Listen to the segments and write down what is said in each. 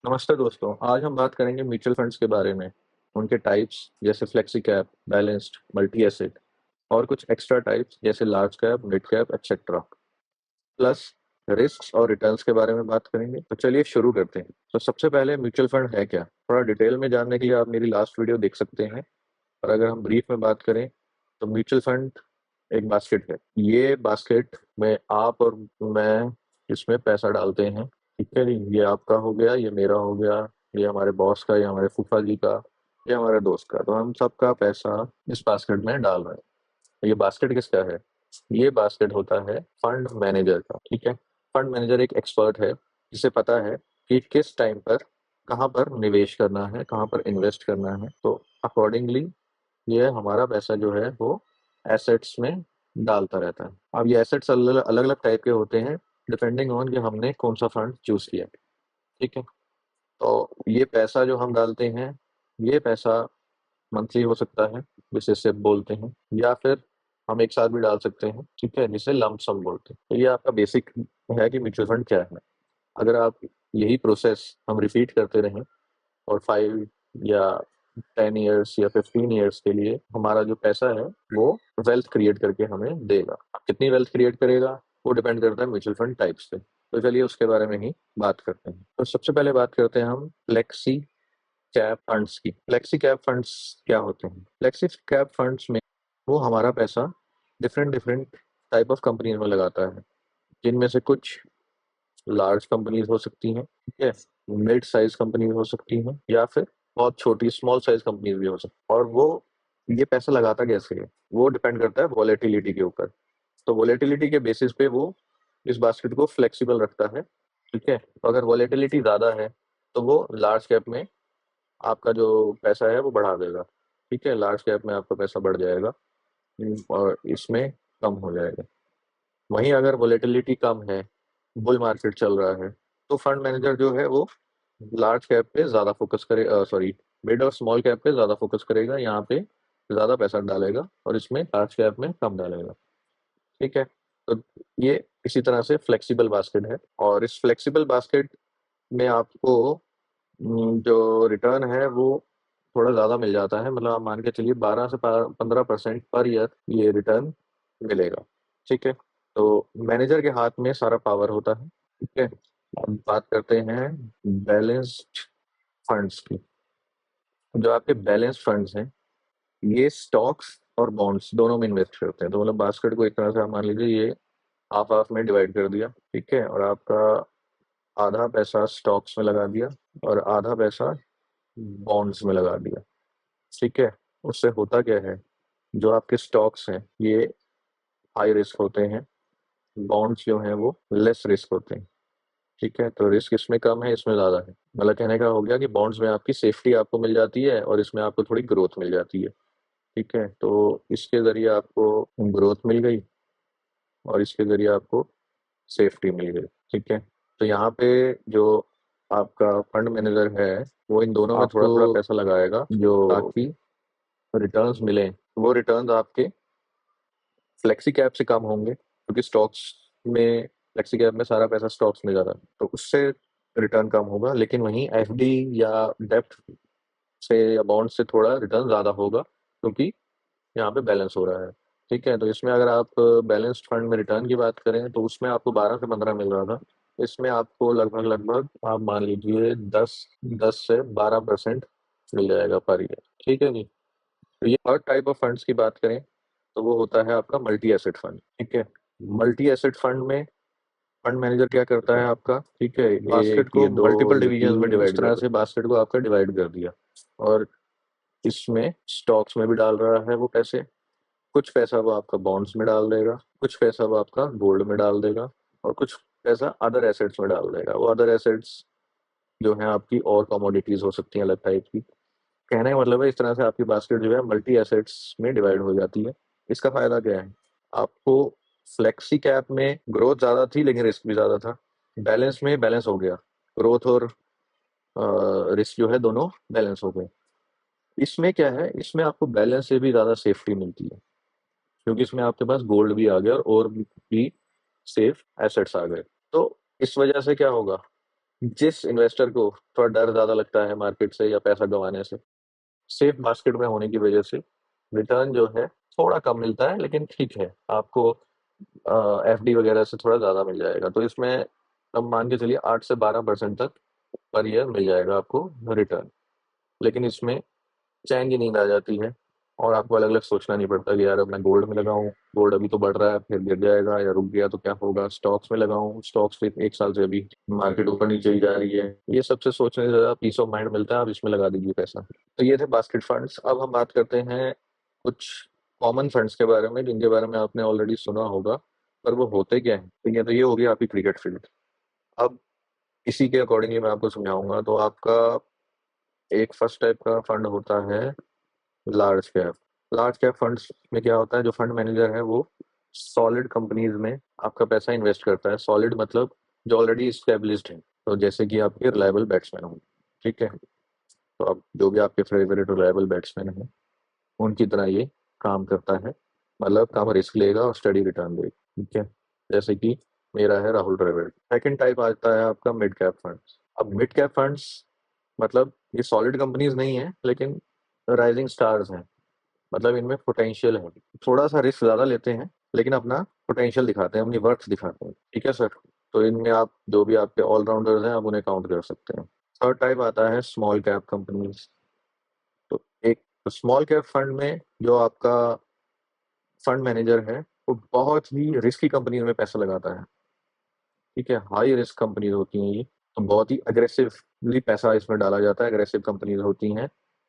नमस्ते दोस्तों, आज हम बात करेंगे म्यूचुअल फंड्स के बारे में। उनके टाइप्स जैसे flexi cap, balanced, multi asset और कुछ एक्स्ट्रा टाइप्स जैसे large cap, mid cap etcetera. Plus risks और रिटर्न्स के बारे में बात करेंगे। तो चलिए शुरू करते हैं। तो सबसे पहले म्यूचुअल फंड है क्या, थोड़ा डिटेल में जानने के लिए आप मेरी लास्ट वीडियो देख सकते हैं। और अगर हम ब्रीफ में बात करें तो म्यूचुअल फंड एक बास्केट है। ये बास्केट में आप और मैं इसमें पैसा डालते हैं। ठीक है जी, ये आपका हो गया, ये मेरा हो गया, ये हमारे बॉस का, ये हमारे फूफा जी का, ये हमारे दोस्त का। तो हम सबका पैसा इस बास्केट में डाल रहे हैं। तो ये बास्केट किसका है? ये बास्केट होता है फंड मैनेजर का। ठीक है, फंड मैनेजर एक एक्सपर्ट है जिसे पता है कि किस टाइम पर कहाँ पर निवेश करना है, कहाँ पर इन्वेस्ट करना है। तो अकॉर्डिंगली ये हमारा पैसा जो है वो एसेट्स में डालता रहता है। अब ये एसेट्स अलग अलग टाइप के होते हैं डिपेंडिंग ऑन कि हमने कौन सा फंड चूज किया। ठीक है, तो ये पैसा जो हम डालते हैं, ये पैसा मंथली हो सकता है जिसे सिप बोलते हैं, या फिर हम एक साथ भी डाल सकते हैं। ठीक है, जिसे लंप सम बोलते हैं। तो ये आपका बेसिक है कि म्यूचुअल फंड क्या है। अगर आप यही प्रोसेस हम रिपीट करते रहें और 5 या 10 ईयर्स या 15 ईयर्स के लिए, हमारा जो पैसा है वो वेल्थ क्रिएट करके हमें देगा। अब कितनी वेल्थ क्रिएट करेगा वो डिपेंड करता है म्यूचुअल फंड टाइप से। तो चलिए उसके बारे में ही बात करते हैं। तो सबसे पहले बात करते हैं हम फ्लेक्सी कैप फंड्स की। फ्लेक्सी कैप फंड्स क्या होते हैं? फ्लेक्सी कैप फंड्स में वो हमारा पैसा different different type of companies में लगाता है, जिनमें से कुछ लार्ज कंपनीज हो सकती हैं, ठीक है, मिड साइज कंपनीज हो सकती हैं, या फिर बहुत छोटी स्मॉल साइज कंपनीज भी हो सकती हैं। और वो ये पैसा लगाता कैसे है वो डिपेंड करता है वॉलेटिलिटी के ऊपर। तो वॉलेटिलिटी के बेसिस पे वो इस बास्केट को फ्लेक्सिबल रखता है। ठीक है, तो अगर वॉलेटिलिटी ज़्यादा है तो वो लार्ज कैप में आपका जो पैसा है वो बढ़ा देगा। ठीक है, लार्ज कैप में आपका पैसा बढ़ जाएगा, और इसमें कम हो जाएगा। वहीं अगर वॉलेटिलिटी कम है, बुल मार्केट चल रहा है, तो फंड मैनेजर जो है वो लार्ज कैप पे ज़्यादा फोकस करे, सॉरी, मिड और स्मॉल कैप पे ज़्यादा फोकस करेगा, यहाँ पे ज़्यादा पैसा डालेगा और इसमें लार्ज कैप में कम डालेगा। ठीक है, तो ये इसी तरह से फ्लेक्सिबल बास्केट है। और इस फ्लेक्सिबल बास्केट में आपको जो रिटर्न है वो थोड़ा ज़्यादा मिल जाता है। मतलब आप मान के चलिए 12 से 15% पर ईयर ये रिटर्न मिलेगा। ठीक है, तो मैनेजर के हाथ में सारा पावर होता है। ठीक है, अब बात करते हैं बैलेंस्ड फंड्स की। जो आपके बैलेंस फंड्स हैं, ये स्टॉक्स और बॉन्ड्स दोनों में इन्वेस्ट करते हैं। तो मतलब बास्केट को एक तरह से आप मान लीजिए ये हाफ हाफ में डिवाइड कर दिया। ठीक है, और आपका आधा पैसा स्टॉक्स में लगा दिया और आधा पैसा बॉन्ड्स में लगा दिया। ठीक है, उससे होता क्या है, जो आपके स्टॉक्स हैं ये हाई रिस्क होते हैं, बॉन्ड्स जो हैं वो लेस रिस्क होते हैं। ठीक है, तो रिस्क इसमें कम है, इसमें ज़्यादा है। मतलब कहने का हो गया कि बॉन्ड्स में आपकी सेफ्टी आपको मिल जाती है और इसमें आपको थोड़ी ग्रोथ मिल जाती है। ठीक है, तो इसके ज़रिए आपको ग्रोथ मिल गई और इसके ज़रिए आपको सेफ्टी मिल गई। ठीक है, तो यहाँ पे जो आपका फंड मैनेजर है वो इन दोनों में थोड़ा थोड़ा आपको पैसा लगाएगा, जो ताकि रिटर्न्स मिलें। वो रिटर्न्स आपके फ्लेक्सी कैप से कम होंगे, क्योंकि स्टॉक्स में, फ्लेक्सी कैप में सारा पैसा स्टॉक्स में जा रहा है, तो उससे रिटर्न कम होगा। लेकिन वहीं एफडी या डेप्ट से या बॉन्ड से थोड़ा रिटर्न ज़्यादा होगा, क्योंकि यहाँ पे बैलेंस हो रहा है। ठीक है, तो इसमें अगर आप बैलेंस्ड फंड में रिटर्न की बात करें तो उसमें आपको 12 से 15 मिल रहा था। इसमें आपको लगभग लगभग आप मान लीजिए 10 से 12% मिल जाएगा पर ईयर। ठीक है जी। तो ये थर्ड टाइप ऑफ फंड्स की बात करें तो वो होता है आपका मल्टी एसेट फंड। ठीक है, मल्टी एसेट फंड में फंड मैनेजर क्या करता है आपका, ठीक है, बास्केट एक को या दो मल्टीपल या डिविजन में तीन इस डिवाइड कर तरह दिया, से बास्केट को आपका डिवाइड कर दिया। और इसमें स्टॉक्स में भी डाल रहा है वो पैसे, कुछ पैसा वो आपका बॉन्ड्स में डाल देगा, कुछ पैसा वो आपका गोल्ड में डाल देगा, और कुछ पैसा अदर एसेट्स में डाल देगा। वो अदर एसेट्स जो है आपकी और कमोडिटीज हो सकती हैं अलग टाइप की। कहने का मतलब है इस तरह से आपकी बास्केट जो है मल्टी एसेट्स में डिवाइड हो जाती है। इसका फायदा क्या है आपको? फ्लेक्सी कैप में ग्रोथ ज्यादा थी लेकिन रिस्क भी ज्यादा था। बैलेंस में बैलेंस हो गया, ग्रोथ और रिस्क जो है दोनों बैलेंस हो गए। इसमें क्या है, इसमें आपको बैलेंस से भी ज्यादा सेफ्टी मिलती है, क्योंकि इसमें आपके पास गोल्ड भी आ गया और भी सेफ एसेट्स आ गए। तो इस वजह से क्या होगा, जिस इन्वेस्टर को थोड़ा डर ज़्यादा लगता है मार्केट से या पैसा गँवाने से, सेफ बास्केट में होने की वजह से रिटर्न जो है थोड़ा कम मिलता है, लेकिन ठीक है, आपको एफडी वगैरह से थोड़ा ज़्यादा मिल जाएगा। तो इसमें अब मान के चलिए 8 से 12% तक पर ईयर मिल जाएगा आपको रिटर्न। लेकिन इसमें चैन की नींद आ जाती है और आपको अलग-अलग सोचना नहीं पड़ता कि यार अब मैं गोल्ड में लगाऊँ, गोल्ड अभी तो बढ़ रहा है, फिर गिर जाएगा या रुक गया तो क्या होगा? स्टॉक्स में लगाऊँ, स्टॉक्स फिर 1 साल से अभी मार्केट ऊपर-नीचे ही जा रही है। ये सबसे सोचने से ज़्यादा पीस ऑफ माइंड मिलता है, आप इसमें लगा दीजिए पैसा। तो ये थे बास्केट फंड्स। अब हम बात करते हैं कुछ कॉमन फंड्स के बारे में, जिनके बारे में आपने ऑलरेडी सुना होगा, पर वो होते क्या हैं? ठीक है, तो ये हो गई आपकी क्रिकेट फील्ड। अब इसी के अकॉर्डिंगली मैं आपको समझाऊँगा। तो आपका एक फर्स्ट टाइप का फंड होता है large cap. Large cap funds में क्या होता है, जो फंड मैनेजर है वो सॉलिड कंपनीज में आपका पैसा इन्वेस्ट करता है। सॉलिड मतलब जो ऑलरेडी स्टेब्लिश्ड है, तो जैसे कि आपके रिलायबल बैट्समैन हो, ठीक है। तो अब जो भी आपके फेवरेट रिलायबल बैट्समैन हैं, उनकी तरह ये काम करता है। मतलब कम रिस्क लेगा और स्टडी रिटर्न देगा, ठीक है। जैसे कि मेरा है राहुल द्रविड़। सेकंड टाइप आता है आपका मिड कैप फंड्स। अब मिड कैप फंड्स मतलब ये सॉलिड कंपनीज नहीं है, लेकिन राइजिंग स्टार्स हैं। मतलब इनमें पोटेंशियल है, थोड़ा सा रिस्क ज़्यादा लेते हैं, लेकिन अपना पोटेंशियल दिखाते हैं, अपनी वर्थ दिखाते हैं, ठीक है सर। तो इनमें आप जो भी आपके ऑलराउंडर्स हैं, आप उन्हें काउंट कर सकते हैं। थर्ड टाइप आता है स्मॉल कैप कंपनीज। तो एक स्मॉल कैप फंड में जो आपका फंड मैनेजर है, वो बहुत ही रिस्की कंपनीज में पैसा लगाता है, ठीक है। हाई रिस्क कंपनीज होती हैं ये, तो बहुत ही अग्रेसिवली पैसा इसमें डाला जाता है। अग्रेसिव कंपनीज होती हैं,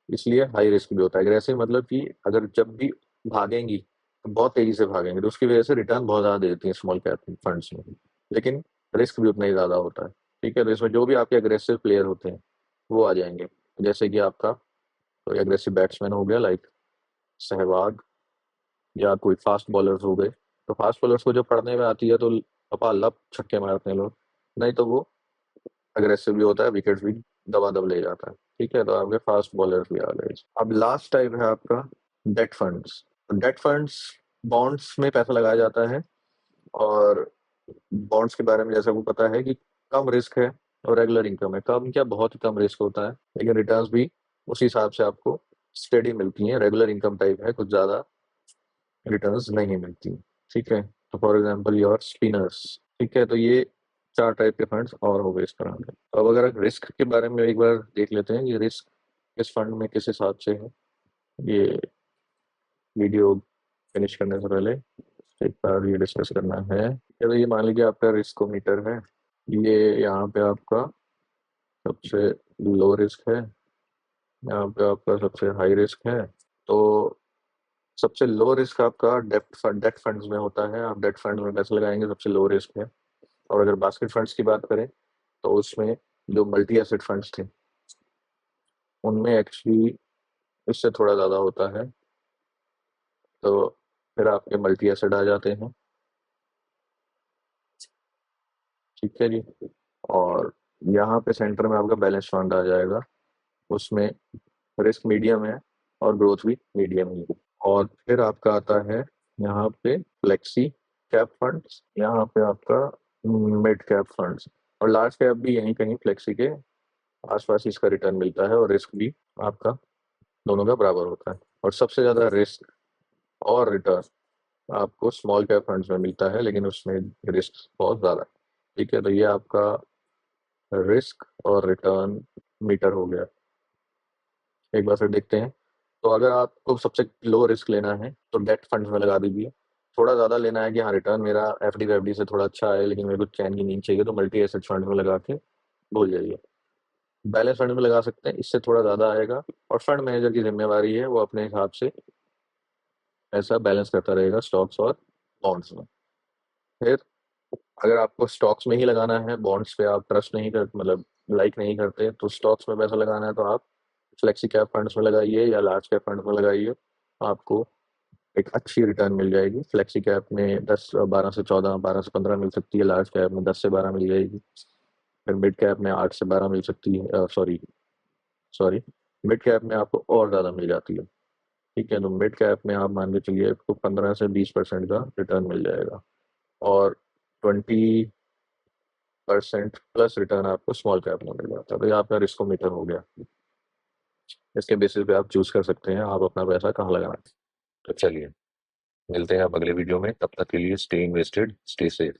इसलिए हाई रिस्क भी होता है। अग्रेसिव मतलब कि अगर जब भी भागेंगी तो बहुत तेजी से भागेंगे, तो उसकी वजह से रिटर्न बहुत ज़्यादा देती है स्मॉल कैप फंड्स में, लेकिन रिस्क भी उतना ही ज़्यादा होता है, ठीक है। तो इसमें जो भी आपके अग्रेसिव प्लेयर होते हैं वो आ जाएंगे। जैसे कि आपका कोई अग्रेसिव बैट्समैन हो गया, लाइक सहवाग, या कोई फास्ट बॉलर्स हो गए। तो फास्ट बॉलर्स को जब पढ़ने में आती है तो लपालप छक्के मारते हैं लोग, नहीं तो वो अग्रेसिव भी होता है, विकेट भी दबा-दब ले जाता है, ठीक है। तो आपके फास्ट बॉलर्स भी आ गए। अब लास्ट टाइप है आपका date funds. Date funds bonds में पैसा लगाया जाता है, और बॉन्ड्स के बारे में जैसा आपको पता है कि कम रिस्क है और रेगुलर इनकम है। कम क्या, बहुत ही कम रिस्क होता है, लेकिन रिटर्न्स भी उसी हिसाब से आपको स्टेडी मिलती हैं। रेगुलर इनकम टाइप है, कुछ ज़्यादा रिटर्न्स नहीं मिलती, ठीक है। तो फॉर एग्जांपल योर स्पिनर्स, ठीक है। तो ये 4 टाइप के फंड्स और हो गए इस तरह के। तो अब अगर रिस्क के बारे में एक बार देख लेते हैं कि रिस्क किस फंड में किस हिसाब से है। ये वीडियो फिनिश करने से पहले एक बार ये डिस्कस करना है। तो ये मान लीजिए आपका रिस्कोमीटर है, ये यहाँ पे आपका सबसे लो रिस्क है, यहाँ पे आपका सबसे हाई रिस्क है। तो सबसे लो रिस्क आपका डेट फंड्स में होता है। आप डेट फंड में पैसे लगाएंगे, सबसे लो रिस्क है। और अगर बास्केट फंड्स की बात करें तो उसमें जो मल्टी एसेट फंड्स थे, उनमें एक्चुअली इससे थोड़ा ज़्यादा होता है। तो फिर आपके मल्टी एसेट आ जाते हैं, ठीक है जी। और यहाँ पे सेंटर में आपका बैलेंस फंड आ जाएगा, उसमें रिस्क मीडियम है और ग्रोथ भी मीडियम ही है। और फिर आपका आता है यहाँ पे फ्लेक्सी कैप फंड्स, यहाँ पे आपका मिड कैप फंड्स, और लार्ज कैप भी यहीं कहीं फ्लेक्सी के आसपास इसका रिटर्न मिलता है, और रिस्क भी आपका दोनों का बराबर होता है। और सबसे ज़्यादा रिस्क और रिटर्न आपको स्मॉल कैप फंड्स में मिलता है, लेकिन उसमें रिस्क बहुत ज़्यादा है, ठीक है। तो ये आपका रिस्क और रिटर्न मीटर हो गया। एक बार फिर देखते हैं। तो अगर आपको सबसे लो रिस्क लेना है तो डेट फंड्स में लगा दीजिए। थोड़ा ज़्यादा लेना है कि हाँ रिटर्न मेरा एफडी वेफडी से थोड़ा अच्छा है, लेकिन मेरे को चैन की नींद चाहिए, तो मल्टी एसेट फंड में लगा के भूल जाइए। बैलेंस फंड में लगा सकते हैं, इससे थोड़ा ज़्यादा आएगा, और फंड मैनेजर की जिम्मेवारी है वो अपने हिसाब से ऐसा बैलेंस करता रहेगा स्टॉक्स और बॉन्ड्स में। फिर अगर आपको स्टॉक्स में ही लगाना है, बॉन्ड्स पे आप ट्रस्ट नहीं कर मतलब लाइक नहीं करते, तो स्टॉक्स में पैसा लगाना है तो आप फ्लेक्सी कैप फंड्स में लगाइए या लार्ज कैप फंड में लगाइए। आपको एक अच्छी रिटर्न मिल जाएगी। फ्लेक्सी कैप में 10-12 से 14, 12 से 15 मिल सकती है, लार्ज कैप में 10 से 12 मिल जाएगी। फिर मिड कैप में 8 से 12 मिल सकती है, सॉरी सॉरी मिड कैप में आपको और ज़्यादा मिल जाती है, ठीक है। तो मिड कैप में आप मान के चलिए आपको 15 से 20% का रिटर्न मिल जाएगा। और 20 परसेंट प्लस रिटर्न आपको स्मॉल कैप में मिल जाता है। तो ये आपका रिस्कोमीटर हो गया। इसके बेसिस पे आप चूज कर सकते हैं आप अपना पैसा कहाँ लगाना है। तो चलिए, मिलते हैं अब अगले वीडियो में। तब तक के लिए स्टे इन्वेस्टेड, स्टे सेफ।